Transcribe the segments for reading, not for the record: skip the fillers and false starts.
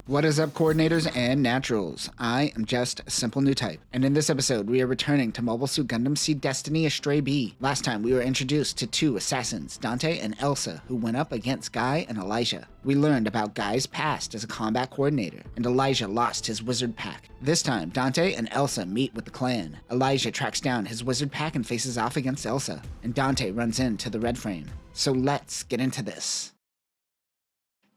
What is up, coordinators and naturals? I am just a simple Newtype, and in this episode we are returning to Mobile Suit Gundam Seed Destiny Astray B. Last time we were introduced to two assassins, Dante and Elsa, who went up against Guy and Elijah. We learned about Guy's past as a combat coordinator, and Elijah lost his wizard pack. This time, Dante and Elsa meet with the clan. Elijah tracks down his wizard pack and faces off against Elsa, and Dante runs into the red frame. So let's get into this.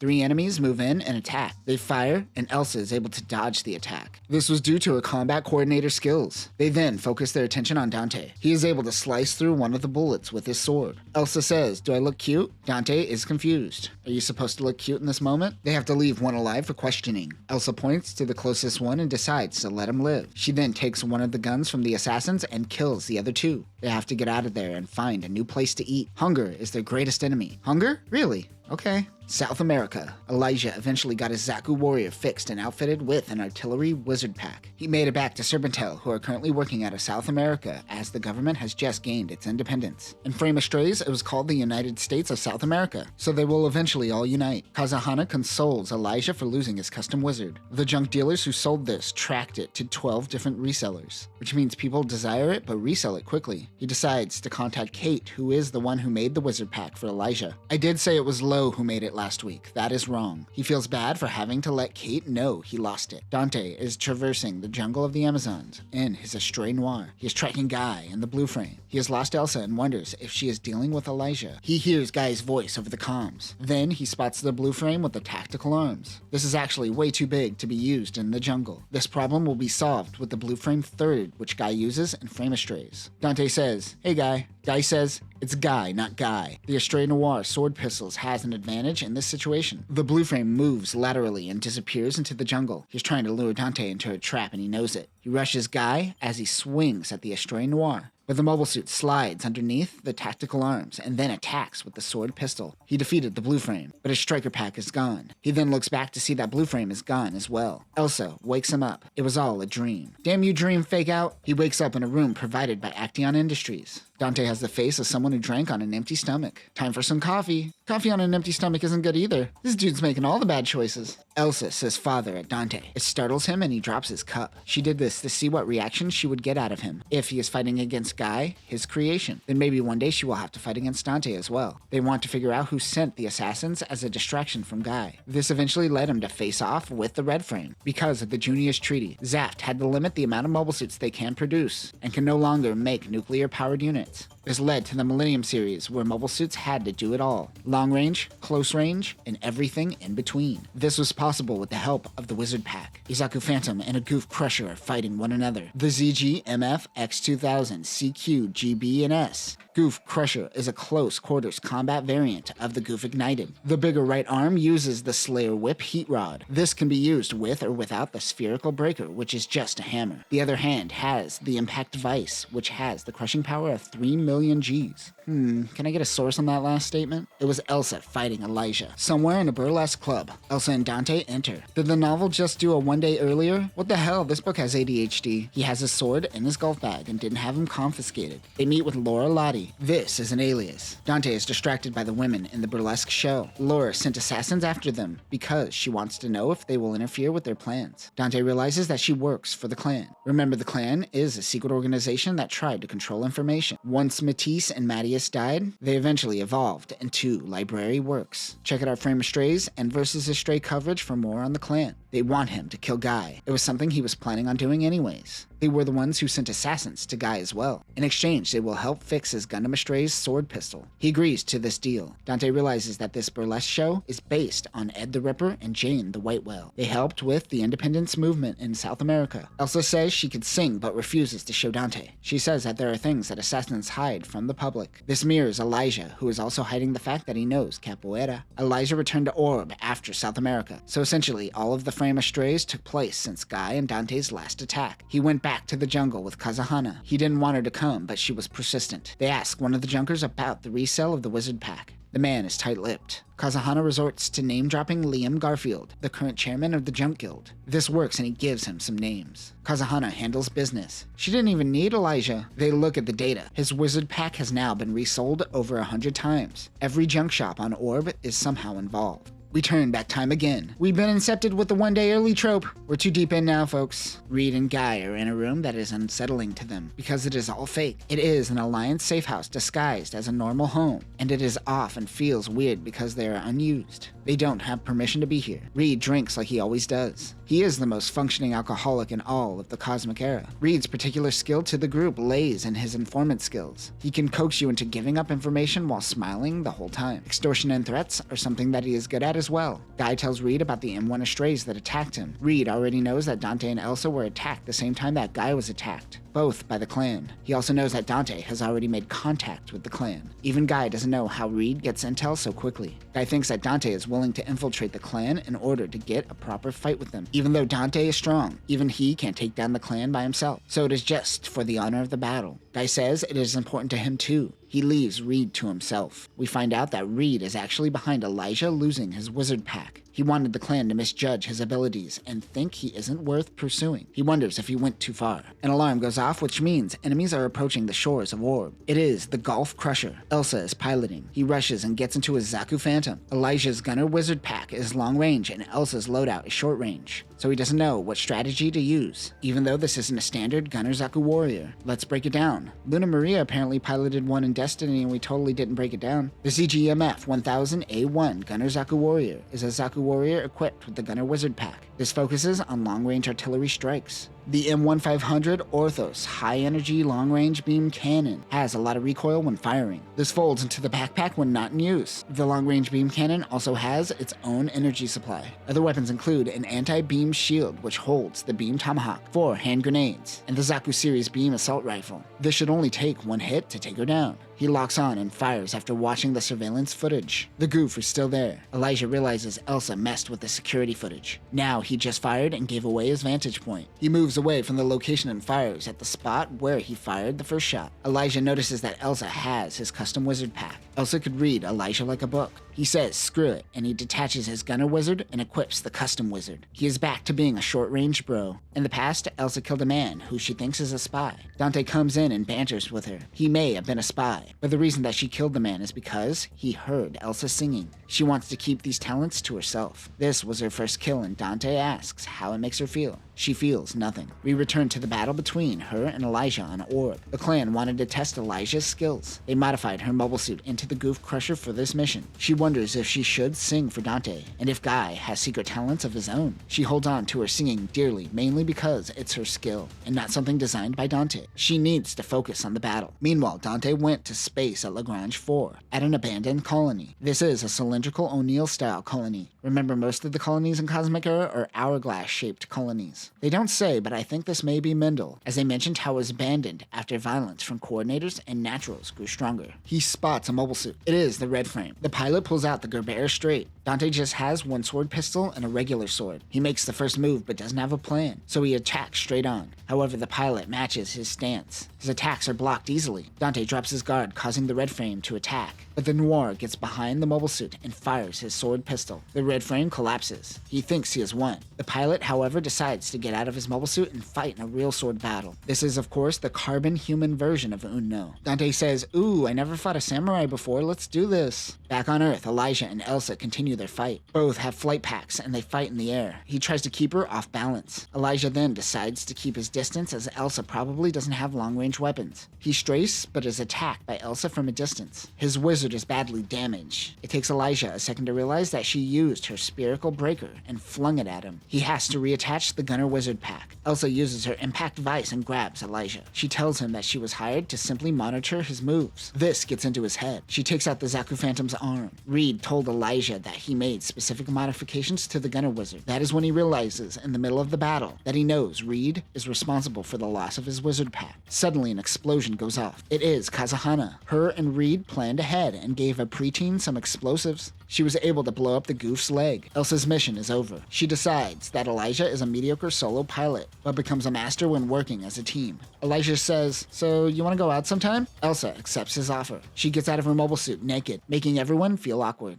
3 enemies move in and attack. They fire, and Elsa is able to dodge the attack. This was due to her combat coordinator skills. They then focus their attention on Dante. He is able to slice through one of the bullets with his sword. Elsa says, "Do I look cute?" Dante is confused. Are you supposed to look cute in this moment? They have to leave one alive for questioning. Elsa points to the closest one and decides to let him live. She then takes one of the guns from the assassins and kills the other 2. They have to get out of there and find a new place to eat. Hunger is their greatest enemy. Hunger? Really? Okay. South America. Elijah eventually got his Zaku warrior fixed and outfitted with an artillery wizard pack. He made it back to Serpentel, who are currently working out of South America as the government has just gained its independence. In Frame of Strays, it was called the United States of South America, so they will eventually all unite. Kazahana consoles Elijah for losing his custom wizard. The junk dealers who sold this tracked it to 12 different resellers, which means people desire it but resell it quickly. He decides to contact Kate, who is the one who made the wizard pack for Elijah. I did say it was Lo who made it last week. That is wrong. He feels bad for having to let Kate know he lost it. Dante is traversing the jungle of the Amazons in his Astray Noir. He is tracking Guy in the blue frame. He has lost Elsa and wonders if she is dealing with Elijah. He hears Guy's voice over the comms. Then he spots the blue frame with the tactical arms. This is actually way too big to be used in the jungle. This problem will be solved with the blue frame third, which Guy uses in Frame of Strays. Dante says, "Hey Guy." Guy says, "It's Guy, not Guy." The Astray Noir sword pistols has an advantage in this situation. The blue frame moves laterally and disappears into the jungle. He's trying to lure Dante into a trap and he knows it. He rushes Guy as he swings at the Astray Noir. But the mobile suit slides underneath the tactical arms and then attacks with the sword pistol. He defeated the blue frame, but his striker pack is gone. He then looks back to see that blue frame is gone as well. Elsa wakes him up. It was all a dream. Damn you, dream fake out. He wakes up in a room provided by Action Industries. Dante has the face of someone who drank on an empty stomach. Time for some coffee. Coffee on an empty stomach isn't good either. This dude's making all the bad choices. Elsa says father at Dante. It startles him and he drops his cup. She did this to see what reaction she would get out of him if he is fighting against Guy, his creation. Then maybe one day she will have to fight against Dante as well. They want to figure out who sent the assassins as a distraction from Guy. This eventually led him to face off with the red frame. Because of the Junius Treaty, Zaft had to limit the amount of mobile suits they can produce and can no longer make nuclear-powered units. This led to the Millennium series, where mobile suits had to do it all. Long range, close range, and everything in between. This was possible with the help of the wizard pack. Izaku Phantom and a Goof Crusher are fighting one another. The ZG, MF, X2000, CQ, GB, and S. Goof Crusher is a close quarters combat variant of the Goof Ignited. The bigger right arm uses the Slayer Whip Heat Rod. This can be used with or without the Spherical Breaker, which is just a hammer. The other hand has the Impact Vice, which has the crushing power of 3 million Gs. Can I get a source on that last statement? It was Elsa fighting Elijah. Somewhere in a burlesque club, Elsa and Dante enter. Did the novel just do a one day earlier? What the hell, this book has ADHD. He has his sword in his golf bag and didn't have him confiscated. They meet with Laura Lottie. This is an alias. Dante is distracted by the women in the burlesque show. Laura sent assassins after them because she wants to know if they will interfere with their plans. Dante realizes that she works for the clan. Remember, the clan is a secret organization that tried to control information. Once Matisse and Maddie died, they eventually evolved into library works. Check out our Frame of Strays and Versus Astray coverage for more on the clan. They want him to kill Guy. It was something he was planning on doing anyways. They were the ones who sent assassins to Guy as well. In exchange, they will help fix his Gundam Astray's sword pistol. He agrees to this deal. Dante realizes that this burlesque show is based on Ed the Ripper and Jane the White Whale. They helped with the independence movement in South America. Elsa says she could sing but refuses to show Dante. She says that there are things that assassins hide from the public. This mirrors Elijah, who is also hiding the fact that he knows capoeira. Elijah returned to Orb after South America, so essentially all of the Frame of Strays took place since Guy and Dante's last attack. He went back to the jungle with Kazahana. He didn't want her to come, but she was persistent. They ask one of the junkers about the resale of the wizard pack. The man is tight-lipped. Kazahana resorts to name-dropping Liam Garfield, the current chairman of the Junk Guild. This works and he gives him some names. Kazahana handles business. She didn't even need Elijah. They look at the data. His wizard pack has now been resold over 100 times. Every junk shop on Orb is somehow involved. We turn back time again. We've been incepted with the one-day early trope. We're too deep in now, folks. Reed and Guy are in a room that is unsettling to them because it is all fake. It is an Alliance safe house disguised as a normal home, and it is off and feels weird because they are unused. They don't have permission to be here. Reed drinks like he always does. He is the most functioning alcoholic in all of the cosmic era. Reed's particular skill to the group lays in his informant skills. He can coax you into giving up information while smiling the whole time. Extortion and threats are something that he is good at as well. Guy tells Reed about the M1 Astrays that attacked him. Reed already knows that Dante and Elsa were attacked the same time that Guy was attacked, both by the clan. He also knows that Dante has already made contact with the clan. Even Guy doesn't know how Reed gets intel so quickly. Guy thinks that Dante is willing to infiltrate the clan in order to get a proper fight with them. Even though Dante is strong, even he can't take down the clan by himself. So it is just for the honor of the battle. Guy says it is important to him too. He leaves Reed to himself. We find out that Reed is actually behind Elijah losing his wizard pack. He wanted the clan to misjudge his abilities and think he isn't worth pursuing. He wonders if he went too far. An alarm goes off, which means enemies are approaching the shores of Orb. It is the Gulf Crusher. Elsa is piloting. He rushes and gets into his Zaku Phantom. Elijah's Gunner Wizard pack is long range and Elsa's loadout is short range, so he doesn't know what strategy to use, even though this isn't a standard Gunner Zaku warrior. Let's break it down. Luna Maria apparently piloted one in Destiny and we totally didn't break it down. The ZGMF 1000A1 Gunner Zaku warrior is a Zaku warrior equipped with the Gunner Wizard pack. This focuses on long-range artillery strikes. The M1500 Orthos high-energy long-range beam cannon has a lot of recoil when firing. This folds into the backpack when not in use. The long-range beam cannon also has its own energy supply. Other weapons include an anti-beam shield which holds the beam tomahawk, 4 hand grenades, and the Zaku series beam assault rifle. This should only take one hit to take her down. He locks on and fires after watching the surveillance footage. The goof is still there. Elijah realizes Elsa messed with the security footage. Now he just fired and gave away his vantage point. He moves away from the location and fires at the spot where he fired the first shot. Elijah notices that Elsa has his custom wizard pack. Elsa could read Elijah like a book. He says screw it, and he detaches his gunner wizard and equips the custom wizard. He is back to being a short-range bro. In the past, Elsa killed a man who she thinks is a spy. Dante comes in and banters with her. He may have been a spy, but the reason that she killed the man is because he heard Elsa singing. She wants to keep these talents to herself. This was her first kill, and Dante asks how it makes her feel. She feels nothing. We return to the battle between her and Elijah on Orb. The clan wanted to test Elijah's skills. They modified her mobile suit into the Goof Crusher for this mission. She wonders if she should sing for Dante, and if Guy has secret talents of his own. She holds on to her singing dearly, mainly because it's her skill, and not something designed by Dante. She needs to focus on the battle. Meanwhile, Dante went to space at Lagrange 4, at an abandoned colony. This is a cylindrical O'Neill-style colony. Remember, most of the colonies in Cosmic Era are hourglass-shaped colonies. They don't say, but I think this may be Mendel, as they mentioned how it was abandoned after violence from coordinators and naturals grew stronger. He spots a mobile suit. It is the red frame. The pilot pulls out the Gerber straight. Dante just has one sword pistol and a regular sword. He makes the first move but doesn't have a plan, so he attacks straight on. However, the pilot matches his stance. His attacks are blocked easily. Dante drops his guard, causing the red frame to attack. But the Noir gets behind the mobile suit and fires his sword pistol. The red frame collapses. He thinks he has won. The pilot, however, decides to get out of his mobile suit and fight in a real sword battle. This is, of course, the carbon human version of Unno. Dante says, "Ooh, I never fought a samurai before, let's do this." Back on Earth, Elijah and Elsa continue their fight. Both have flight packs and they fight in the air. He tries to keep her off balance. Elijah then decides to keep his distance as Elsa probably doesn't have long-range weapons. He strays but is attacked by Elsa from a distance. His wizard is badly damaged. It takes Elijah a second to realize that she used her spherical breaker and flung it at him. He has to reattach the gunner wizard pack. Elsa uses her impact vice and grabs Elijah. She tells him that she was hired to simply monitor his moves. This gets into his head. She takes out the Zaku Phantom's arm. Reed told Elijah that he made specific modifications to the gunner wizard. That is when he realizes in the middle of the battle that he knows Reed is responsible for the loss of his wizard pack. Suddenly an explosion goes off. It is Kazahana. Her and Reed planned ahead and gave a preteen some explosives. She was able to blow up the goof's leg. Elsa's mission is over. She decides that Elijah is a mediocre solo pilot, but becomes a master when working as a team. Elijah says, "So you want to go out sometime?" Elsa accepts his offer. She gets out of her mobile suit naked, making everyone feel awkward.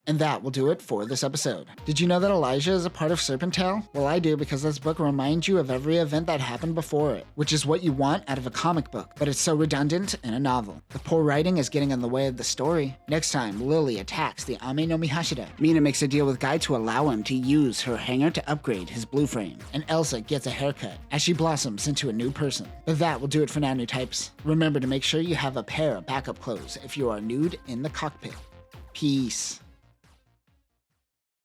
And that will do it for this episode. Did you know that Elijah is a part of Serpentale? Well, I do, because this book reminds you of every event that happened before it, which is what you want out of a comic book, but it's so redundant in a novel. The poor writing is getting in the way of the story. Next time, Lily attacks the Ame no Mihashida. Mina makes a deal with Guy to allow him to use her hangar to upgrade his blue frame, and Elsa gets a haircut as she blossoms into a new person. But that will do it for now, new types. Remember to make sure you have a pair of backup clothes if you are nude in the cockpit. Peace.